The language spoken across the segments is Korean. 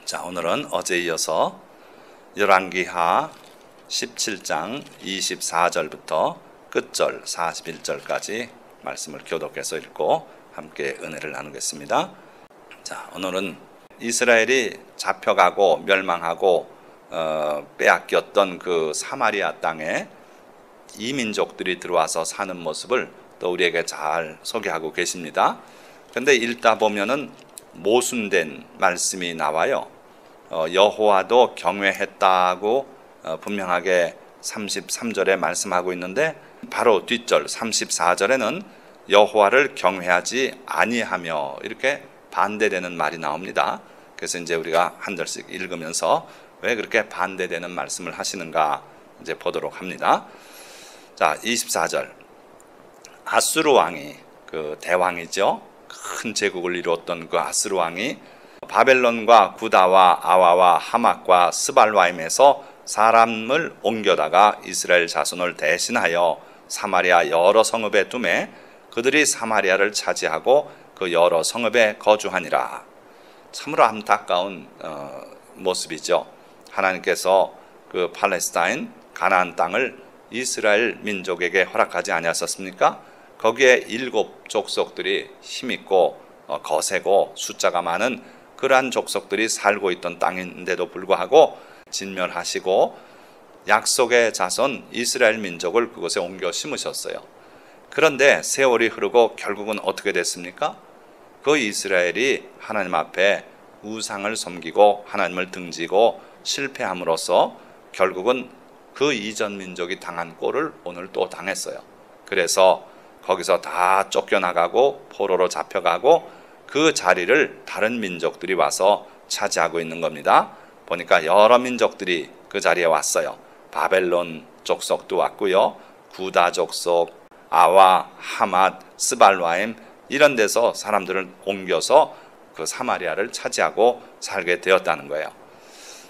자, 오늘은 어제 이어서 열왕기하 17장 24절부터 끝절 41절까지 말씀을 교독해서 읽고 함께 은혜를 나누겠습니다. 자, 오늘은 이스라엘이 잡혀가고 멸망하고 빼앗겼던 그 사마리아 땅에 이민족들이 들어와서 사는 모습을 또 우리에게 잘 소개하고 계십니다. 그런데 읽다 보면은 모순된 말씀이 나와요. 여호와도 경외했다고 분명하게 33절에 말씀하고 있는데 바로 뒷절 34절에는 여호와를 경외하지 아니하며 이렇게 반대되는 말이 나옵니다. 그래서 이제 우리가 한 절씩 읽으면서 왜 그렇게 반대되는 말씀을 하시는가 이제 보도록 합니다. 자, 24절. 아수르 왕이 그 대왕이죠. 큰 제국을 이루었던 그 아수르 왕이 바벨론과 구다와 아와와 하맛과 스발와임에서 사람을 옮겨다가 이스라엘 자손을 대신하여 사마리아 여러 성읍에 두매 그들이 사마리아를 차지하고 그 여러 성읍에 거주하니라. 참으로 안타까운 모습이죠. 하나님께서 그 팔레스타인 가나안 땅을 이스라엘 민족에게 허락하지 아니하셨습니까? 거기에 7 족속들이 힘있고 거세고 숫자가 많은 그러한 족속들이 살고 있던 땅인데도 불구하고 진멸하시고 약속의 자손 이스라엘 민족을 그곳에 옮겨 심으셨어요. 그런데 세월이 흐르고 결국은 어떻게 됐습니까? 그 이스라엘이 하나님 앞에 우상을 섬기고 하나님을 등지고 실패함으로써 결국은 그 이전 민족이 당한 꼴을 오늘 또 당했어요. 그래서 거기서 다 쫓겨나가고 포로로 잡혀가고 그 자리를 다른 민족들이 와서 차지하고 있는 겁니다. 보니까 여러 민족들이 그 자리에 왔어요. 바벨론 족속도 왔고요. 구다 족속, 아와, 하맛, 스발와임 이런 데서 사람들을 옮겨서 그 사마리아를 차지하고 살게 되었다는 거예요.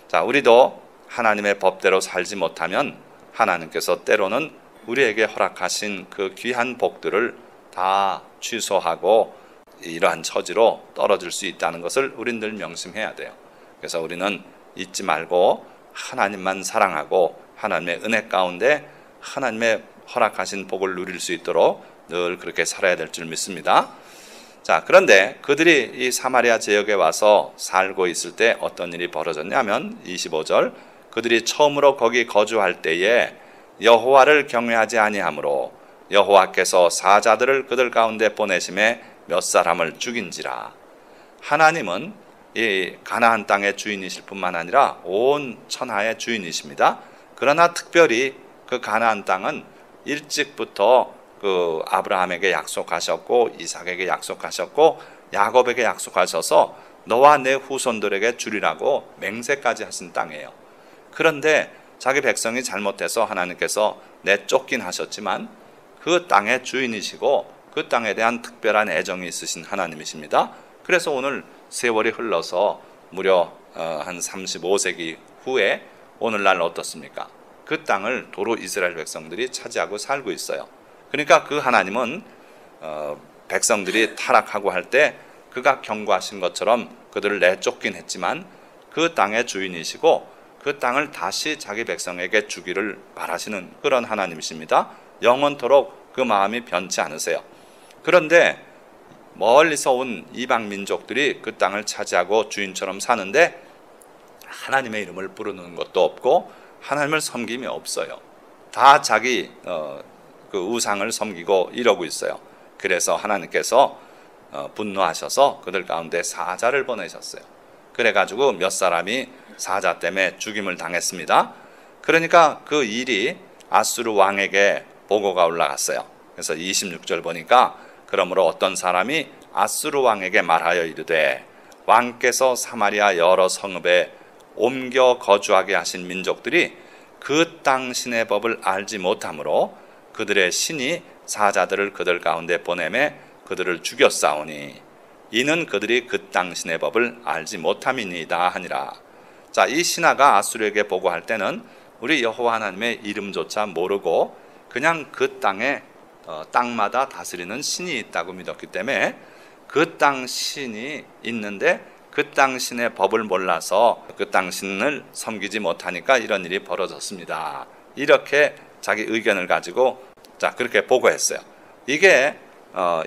자, 우리도 하나님의 법대로 살지 못하면 하나님께서 때로는 우리에게 허락하신 그 귀한 복들을 다 취소하고 이러한 처지로 떨어질 수 있다는 것을 우린 늘 명심해야 돼요. 그래서 우리는 잊지 말고 하나님만 사랑하고 하나님의 은혜 가운데 하나님의 허락하신 복을 누릴 수 있도록 늘 그렇게 살아야 될 줄 믿습니다. 자, 그런데 그들이 이 사마리아 지역에 와서 살고 있을 때 어떤 일이 벌어졌냐면 25절 그들이 처음으로 거기 거주할 때에 여호와를 경외하지 아니하므로 여호와께서 사자들을 그들 가운데 보내심에 몇 사람을 죽인지라. 하나님은 이 가나안 땅의 주인이실 뿐만 아니라 온 천하의 주인이십니다. 그러나 특별히 그 가나안 땅은 일찍부터 그 아브라함에게 약속하셨고 이삭에게 약속하셨고 야곱에게 약속하셔서 너와 내 후손들에게 주리라고 맹세까지 하신 땅이에요. 그런데 자기 백성이 잘못해서 하나님께서 내쫓긴 하셨지만 그 땅의 주인이시고 그 땅에 대한 특별한 애정이 있으신 하나님이십니다. 그래서 오늘 세월이 흘러서 무려 한 35세기 후에 오늘날 어떻습니까? 그 땅을 도로 이스라엘 백성들이 차지하고 살고 있어요. 그러니까 그 하나님은 백성들이 타락하고 할 때 그가 경고하신 것처럼 그들을 내쫓긴 했지만 그 땅의 주인이시고 그 땅을 다시 자기 백성에게 주기를 바라시는 그런 하나님이십니다. 영원토록 그 마음이 변치 않으세요. 그런데 멀리서 온 이방 민족들이 그 땅을 차지하고 주인처럼 사는데 하나님의 이름을 부르는 것도 없고 하나님을 섬김이 없어요. 다 자기 그 우상을 섬기고 이러고 있어요. 그래서 하나님께서 분노하셔서 그들 가운데 사자를 보내셨어요. 그래가지고 몇 사람이 사자 때문에 죽임을 당했습니다. 그러니까 그 일이 아수르 왕에게 보고가 올라갔어요. 그래서 26절 보니까 그러므로 어떤 사람이 아수르 왕에게 말하여 이르되 왕께서 사마리아 여러 성읍에 옮겨 거주하게 하신 민족들이 그 땅 신의 법을 알지 못하므로 그들의 신이 사자들을 그들 가운데 보내매 그들을 죽였사오니 이는 그들이 그 땅 신의 법을 알지 못함이니이다 하니라. 자, 이 신하가 아수르에게 보고할 때는 우리 여호와 하나님의 이름조차 모르고 그냥 그 땅에 땅마다 다스리는 신이 있다고 믿었기 때문에 그 땅 신이 있는데 그 땅 신의 법을 몰라서 그 땅 신을 섬기지 못하니까 이런 일이 벌어졌습니다. 이렇게 자기 의견을 가지고 그렇게 보고했어요. 이게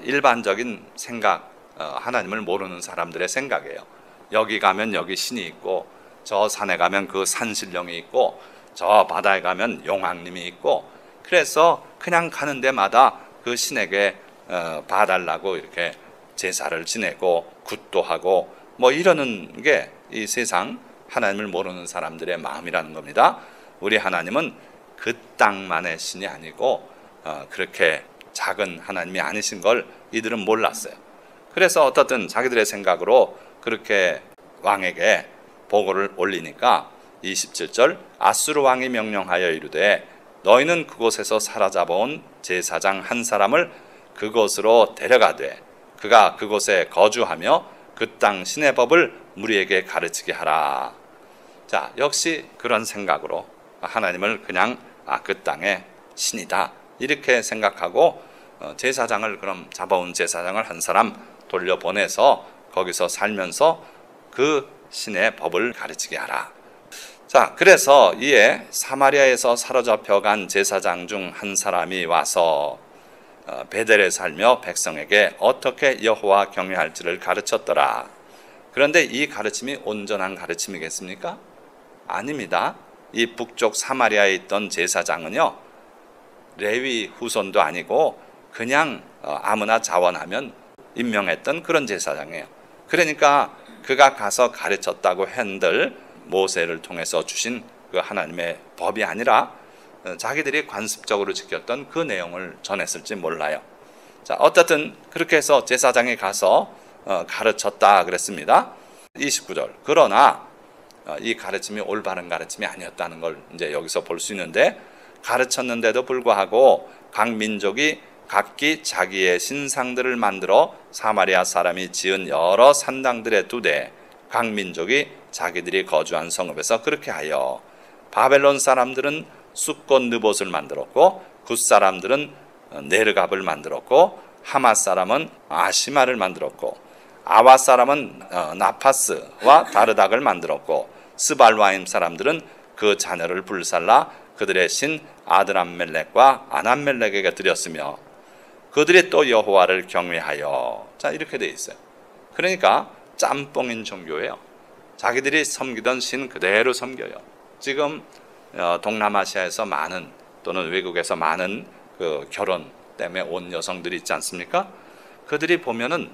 일반적인 생각, 하나님을 모르는 사람들의 생각이에요. 여기 가면 여기 신이 있고, 저 산에 가면 그 산신령이 있고, 저 바다에 가면 용왕님이 있고, 그래서 그냥 가는 데마다 그 신에게 봐달라고 이렇게 제사를 지내고 굿도 하고 뭐 이러는 게 이 세상 하나님을 모르는 사람들의 마음이라는 겁니다. 우리 하나님은 그 땅만의 신이 아니고 그렇게 작은 하나님이 아니신 걸 이들은 몰랐어요. 그래서 어떻든 자기들의 생각으로 그렇게 왕에게 보고를 올리니까 27절 아수르 왕이 명령하여 이르되 너희는 그곳에서 사로잡아온 제사장 한 사람을 그곳으로 데려가되 그가 그곳에 거주하며 그 땅 신의 법을 무리에게 가르치게 하라. 자, 역시 그런 생각으로 하나님을 그냥 그 땅의 신이다 이렇게 생각하고 제사장을 그럼 잡아온 제사장을 한 사람 돌려보내서 거기서 살면서 그 신의 법을 가르치게 하라. 자, 그래서 이에 사마리아에서 사로잡혀 간 제사장 중 한 사람이 와서 베델에 살며 백성에게 어떻게 여호와 경외할지를 가르쳤더라. 그런데 이 가르침이 온전한 가르침이겠습니까? 아닙니다. 이 북쪽 사마리아에 있던 제사장은요, 레위 후손도 아니고 그냥 아무나 자원하면 임명했던 그런 제사장이에요. 그러니까 그가 가서 가르쳤다고 한들 모세를 통해서 주신 그 하나님의 법이 아니라 자기들이 관습적으로 지켰던 그 내용을 전했을지 몰라요. 자, 어쨌든 그렇게 해서 제사장이 가서 가르쳤다 그랬습니다. 29절. 그러나 이 가르침이 올바른 가르침이 아니었다는 걸 이제 여기서 볼 수 있는데 가르쳤는데도 불구하고 각 민족이 각기 자기의 신상들을 만들어 사마리아 사람이 지은 여러 산당들에 두되 각 민족이 자기들이 거주한 성읍에서 그렇게 하여 바벨론 사람들은 숫꽃 느봇을 만들었고 굿 사람들은 네르갑을 만들었고 하맛 사람은 아시마를 만들었고 아와 사람은 나파스와 다르닥을 만들었고 스발와임 사람들은 그 자녀를 불살라 그들의 신 아드람멜렉과 아남멜렉에게 드렸으며 그들이 또 여호와를 경외하여. 자, 이렇게 돼 있어요. 그러니까 짬뽕인 종교예요. 자기들이 섬기던 신 그대로 섬겨요. 지금 동남아시아에서 많은 또는 외국에서 많은 그 결혼 때문에 온 여성들이 있지 않습니까? 그들이 보면은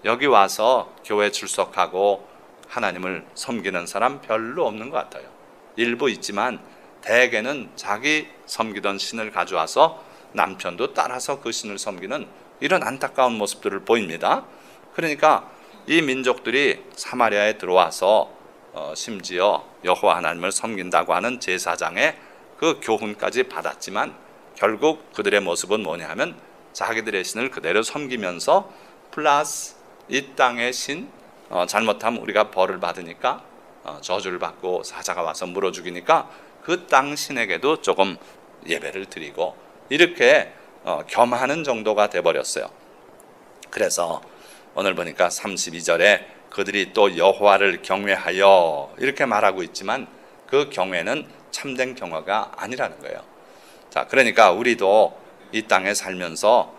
여기 와서 교회 출석하고 하나님을 섬기는 사람 별로 없는 것 같아요. 일부 있지만 대개는 자기 섬기던 신을 가져와서 남편도 따라서 그 신을 섬기는 이런 안타까운 모습들을 보입니다. 그러니까 이 민족들이 사마리아에 들어와서 심지어 여호와 하나님을 섬긴다고 하는 제사장의 그 교훈까지 받았지만 결국 그들의 모습은 뭐냐 하면 자기들의 신을 그대로 섬기면서 플러스 이 땅의 신, 잘못하면 우리가 벌을 받으니까 저주를 받고 사자가 와서 물어 죽이니까 그 땅 신에게도 조금 예배를 드리고 이렇게 겸하는 정도가 돼버렸어요. 그래서 오늘 보니까 32절에 그들이 또 여호와를 경외하여 이렇게 말하고 있지만 그 경외는 참된 경외가 아니라는 거예요. 자, 그러니까 우리도 이 땅에 살면서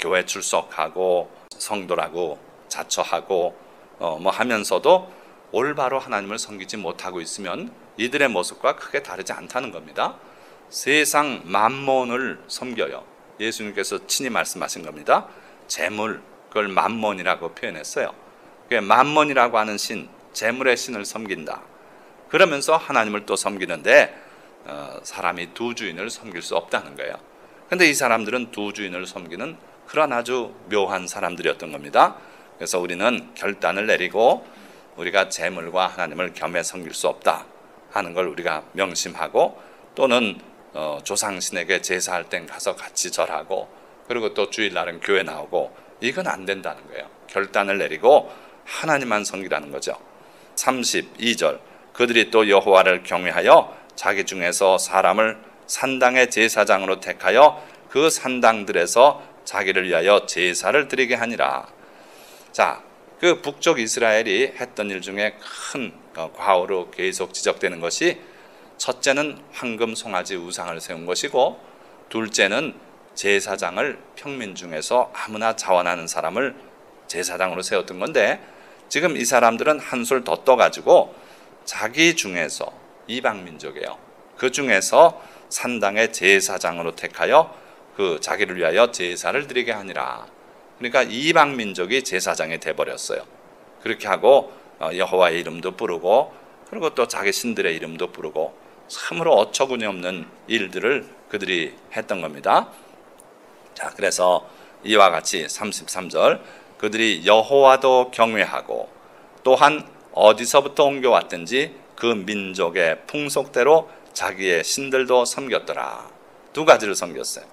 교회 출석하고 성도라고 자처하고 뭐 하면서도 올바로 하나님을 섬기지 못하고 있으면 이들의 모습과 크게 다르지 않다는 겁니다. 세상 만몬을 섬겨요. 예수님께서 친히 말씀하신 겁니다. 재물, 그걸 만몬이라고 표현했어요. 만몬이라고 하는 신, 재물의 신을 섬긴다. 그러면서 하나님을 또 섬기는데 사람이 두 주인을 섬길 수 없다는 거예요. 그런데 이 사람들은 두 주인을 섬기는 그런 아주 묘한 사람들이었던 겁니다. 그래서 우리는 결단을 내리고 우리가 재물과 하나님을 겸해 섬길 수 없다 하는 걸 우리가 명심하고 또는 조상신에게 제사할 땐 가서 같이 절하고 그리고 또 주일날은 교회 나오고 이건 안 된다는 거예요. 결단을 내리고 하나님만 섬기라는 거죠. 32절 그들이 또 여호와를 경외하여 자기 중에서 사람을 산당의 제사장으로 택하여 그 산당들에서 자기를 위하여 제사를 드리게 하니라. 자, 그 북쪽 이스라엘이 했던 일 중에 큰 과오로 계속 지적되는 것이, 첫째는 황금 송아지 우상을 세운 것이고, 둘째는 제사장을 평민 중에서 아무나 자원하는 사람을 제사장으로 세웠던 건데, 지금 이 사람들은 한술 더 떠가지고 자기 중에서, 이방 민족이에요, 그 중에서 산당의 제사장으로 택하여 그 자기를 위하여 제사를 드리게 하니라. 그러니까 이방 민족이 제사장이 돼버렸어요. 그렇게 하고 여호와의 이름도 부르고, 그리고 또 자기 신들의 이름도 부르고, 참으로 어처구니 없는 일들을 그들이 했던 겁니다. 자, 그래서 이와 같이 33절, 그들이 여호와도 경외하고 또한 어디서부터 옮겨왔든지 그 민족의 풍속대로 자기의 신들도 섬겼더라. 두 가지를 섬겼어요.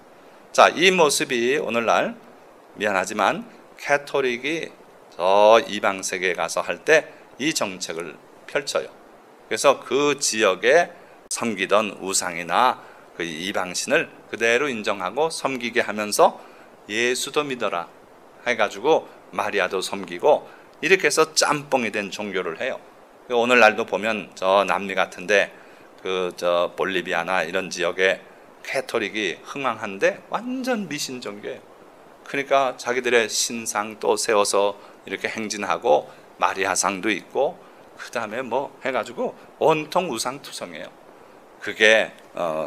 자, 이 모습이 오늘날 미안하지만 캐토릭이 저 이방 세계에 가서 할 때 이 정책을 펼쳐요. 그래서 그 지역에 섬기던 우상이나 그 이방신을 그대로 인정하고 섬기게 하면서 예수도 믿어라 해가지고 마리아도 섬기고, 이렇게 해서 짬뽕이 된 종교를 해요. 오늘날도 보면 저 남미 같은데 저 볼리비아나 이런 지역에 캐토릭이 흥황한데 완전 미신 종교예요. 그러니까 자기들의 신상 또 세워서 이렇게 행진하고, 마리아상도 있고, 그 다음에 뭐 해가지고 온통 우상투성이에요. 그게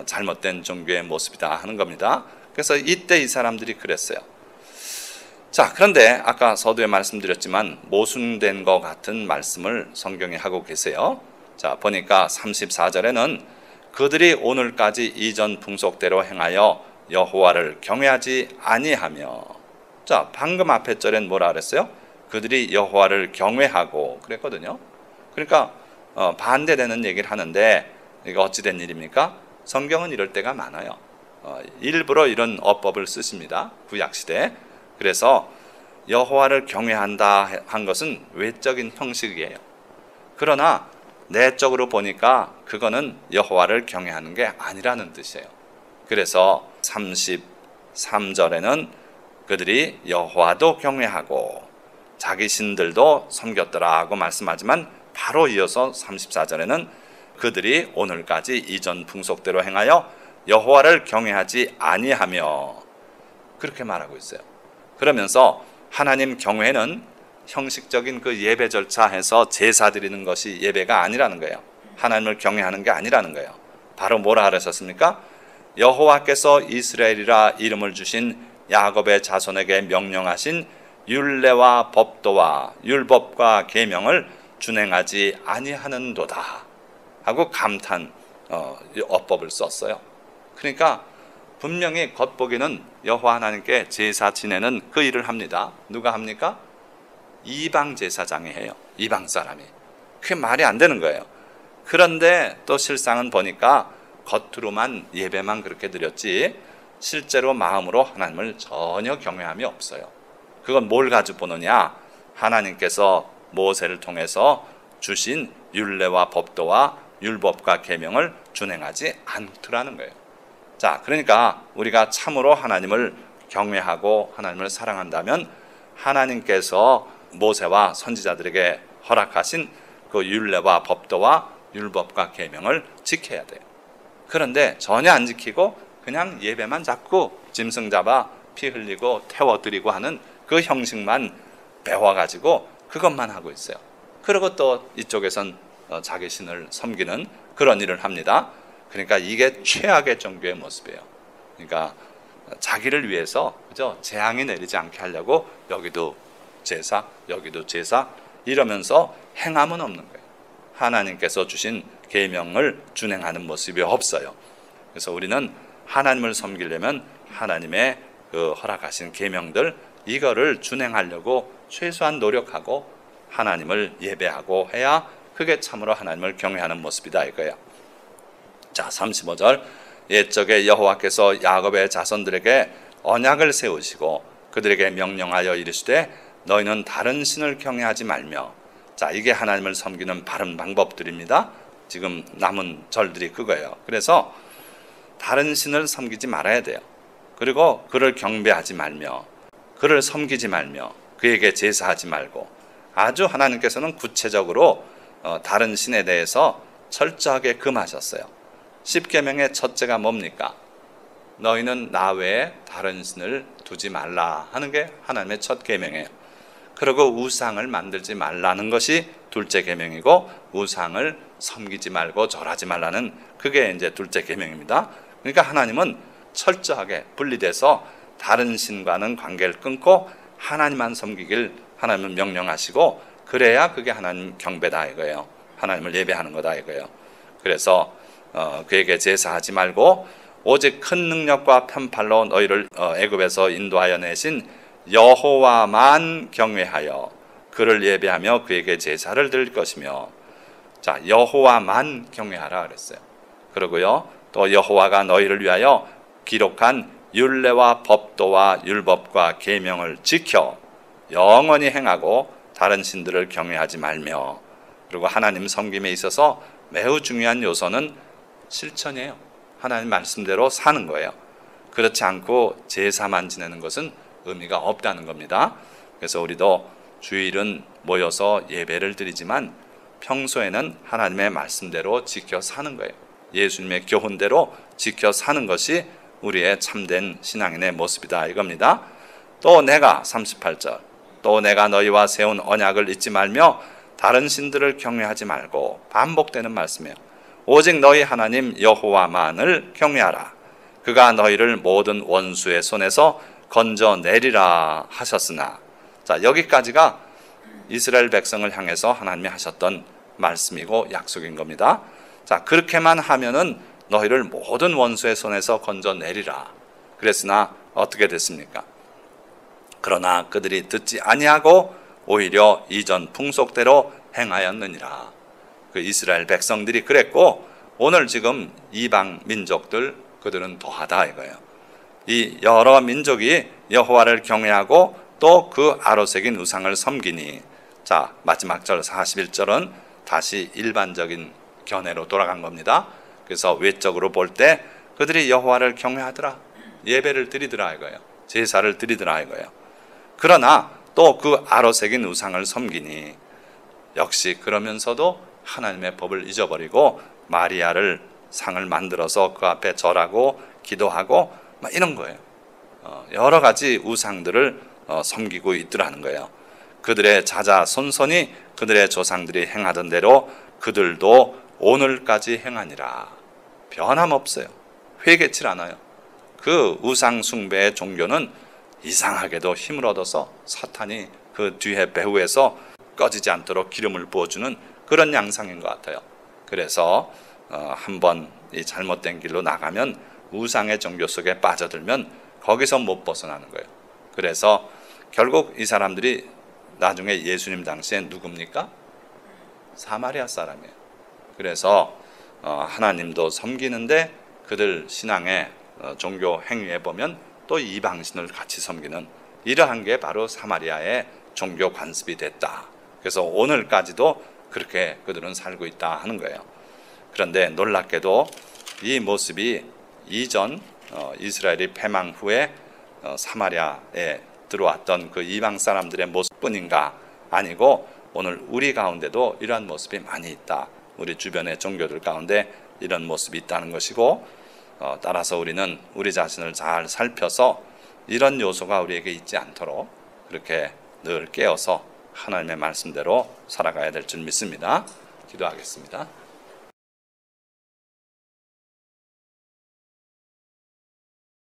잘못된 종교의 모습이다 하는 겁니다. 그래서 이때 이 사람들이 그랬어요. 자, 그런데 아까 서두에 말씀드렸지만 모순된 것 같은 말씀을 성경에 하고 계세요. 자, 보니까 34절에는 그들이 오늘까지 이전 풍속대로 행하여 여호와를 경외하지 아니하며, 자, 방금 앞에 절엔 뭐라 그랬어요? 그들이 여호와를 경외하고 그랬거든요. 그러니까 반대되는 얘기를 하는데, 이게 어찌된 일입니까? 성경은 이럴 때가 많아요. 일부러 이런 어법을 쓰십니다, 구약시대. 그래서 여호와를 경외한다 한 것은 외적인 형식이에요. 그러나 내적으로 보니까 그거는 여호와를 경외하는 게 아니라는 뜻이에요. 그래서 33절에는 그들이 여호와도 경외하고 자기 신들도 섬겼더라 하고 말씀하지만, 바로 이어서 34절에는 그들이 오늘까지 이전 풍속대로 행하여 여호와를 경외하지 아니하며, 그렇게 말하고 있어요. 그러면서 하나님 경외는 형식적인 그 예배 절차에서 제사 드리는 것이 예배가 아니라는 거예요. 하나님을 경외하는 게 아니라는 거예요. 바로 뭐라 하셨습니까? 여호와께서 이스라엘이라 이름을 주신 야곱의 자손에게 명령하신 율례와 법도와 율법과 계명을 준행하지 아니하는도다 하고 감탄 어법을 썼어요. 그러니까 분명히 겉보기는 여호와 하나님께 제사 지내는 그 일을 합니다. 누가 합니까? 이방 제사장이 해요. 이방 사람이. 그게 말이 안 되는 거예요. 그런데 또 실상은 보니까 겉으로만 예배만 그렇게 드렸지 실제로 마음으로 하나님을 전혀 경외함이 없어요. 그건 뭘 가지고 보느냐? 하나님께서 모세를 통해서 주신 율례와 법도와 율법과 계명을 준행하지 않더라는 거예요. 자, 그러니까 우리가 참으로 하나님을 경외하고 하나님을 사랑한다면 하나님께서 모세와 선지자들에게 허락하신 그 율례와 법도와 율법과 계명을 지켜야 돼요. 그런데 전혀 안 지키고 그냥 예배만 잡고 짐승 잡아 피 흘리고 태워드리고 하는 그 형식만 배워가지고 그것만 하고 있어요. 그리고 또 이쪽에선 자기 신을 섬기는 그런 일을 합니다. 그러니까 이게 최악의 종교의 모습이에요. 그러니까 자기를 위해서 그죠? 재앙이 내리지 않게 하려고 여기도 제사, 여기도 제사 이러면서 행함은 없는 거예요. 하나님께서 주신 계명을 준행하는 모습이 없어요. 그래서 우리는 하나님을 섬기려면 하나님의 그 허락하신 계명들 이거를 준행하려고 최소한 노력하고 하나님을 예배하고 해야 그게 참으로 하나님을 경외하는 모습이다 이거예요. 자, 35절 옛적에 여호와께서 야곱의 자손들에게 언약을 세우시고 그들에게 명령하여 이르시되 너희는 다른 신을 경외하지 말며. 자, 이게 하나님을 섬기는 바른 방법들입니다. 지금 남은 절들이 그거예요. 그래서 다른 신을 섬기지 말아야 돼요. 그리고 그를 경배하지 말며 그를 섬기지 말며 그에게 제사하지 말고 아주 하나님께서는 구체적으로 다른 신에 대해서 철저하게 금하셨어요. 십계명의 첫째가 뭡니까? 너희는 나 외에 다른 신을 두지 말라 하는 게 하나님의 첫 계명이에요. 그리고 우상을 만들지 말라는 것이 둘째 계명이고, 우상을 섬기지 말고 절하지 말라는 그게 이제 둘째 계명입니다. 그러니까 하나님은 철저하게 분리돼서 다른 신과는 관계를 끊고 하나님만 섬기길 하나님은 명령하시고, 그래야 그게 하나님 경배다 이거예요. 하나님을 예배하는 거다 이거예요. 그래서 그에게 제사하지 말고 오직 큰 능력과 편팔로 너희를 애굽에서 인도하여 내신 여호와만 경외하여 그를 예배하며 그에게 제사를 드릴 것이며, 자, 여호와만 경외하라 그랬어요. 그리고요, 또 여호와가 너희를 위하여 기록한 율례와 법도와 율법과 계명을 지켜 영원히 행하고 다른 신들을 경외하지 말며, 그리고 하나님 섬김에 있어서 매우 중요한 요소는 실천이에요. 하나님 말씀대로 사는 거예요. 그렇지 않고 제사만 지내는 것은 의미가 없다는 겁니다. 그래서 우리도 주일은 모여서 예배를 드리지만 평소에는 하나님의 말씀대로 지켜 사는 거예요. 예수님의 교훈대로 지켜 사는 것이 우리의 참된 신앙인의 모습이다 이겁니다. 또 내가 38절, 또 내가 너희와 세운 언약을 잊지 말며 다른 신들을 경외하지 말고, 반복되는 말씀이에요. 오직 너희 하나님 여호와만을 경외하라. 그가 너희를 모든 원수의 손에서 건져내리라 하셨으나. 자, 여기까지가 이스라엘 백성을 향해서 하나님이 하셨던 말씀이고 약속인 겁니다. 자, 그렇게만 하면은 너희를 모든 원수의 손에서 건져내리라. 그랬으나 어떻게 됐습니까? 그러나 그들이 듣지 아니하고 오히려 이전 풍속대로 행하였느니라. 그 이스라엘 백성들이 그랬고, 오늘 지금 이방 민족들 그들은 더하다 이거예요. 이 여러 민족이 여호와를 경외하고 또 그 아로새긴 우상을 섬기니. 자, 마지막 절 41절은 다시 일반적인 견해로 돌아간 겁니다. 그래서 외적으로 볼 때 그들이 여호와를 경외하더라, 예배를 드리더라 이거예요. 제사를 드리더라 이거예요. 그러나 또 그 아로새긴 우상을 섬기니, 역시 그러면서도 하나님의 법을 잊어버리고 마리아를 상을 만들어서 그 앞에 절하고 기도하고 막 이런 거예요. 여러 가지 우상들을 섬기고 있더라는 거예요. 그들의 자자손손이 그들의 조상들이 행하던 대로 그들도 오늘까지 행하니라. 변함없어요. 회개치 않아요. 그 우상 숭배의 종교는 이상하게도 힘을 얻어서 사탄이 그 뒤에 배후에서 꺼지지 않도록 기름을 부어주는 그런 양상인 것 같아요. 그래서 한번 이 잘못된 길로 나가면, 우상의 종교 속에 빠져들면 거기서 못 벗어나는 거예요. 그래서 결국 이 사람들이 나중에 예수님 당시에 누굽니까? 사마리아 사람이에요. 그래서 하나님도 섬기는데 그들 신앙의 종교 행위에 보면 또 이방신을 같이 섬기는, 이러한 게 바로 사마리아의 종교 관습이 됐다. 그래서 오늘까지도 그렇게 그들은 살고 있다 하는 거예요. 그런데 놀랍게도 이 모습이 이전 이스라엘이 패망 후에 사마리아에 들어왔던 그 이방 사람들의 모습뿐인가? 아니고 오늘 우리 가운데도 이러한 모습이 많이 있다. 우리 주변의 종교들 가운데 이런 모습이 있다는 것이고, 따라서 우리는 우리 자신을 잘 살펴서 이런 요소가 우리에게 있지 않도록 그렇게 늘 깨어서 하나님의 말씀대로 살아가야 될 줄 믿습니다. 기도하겠습니다.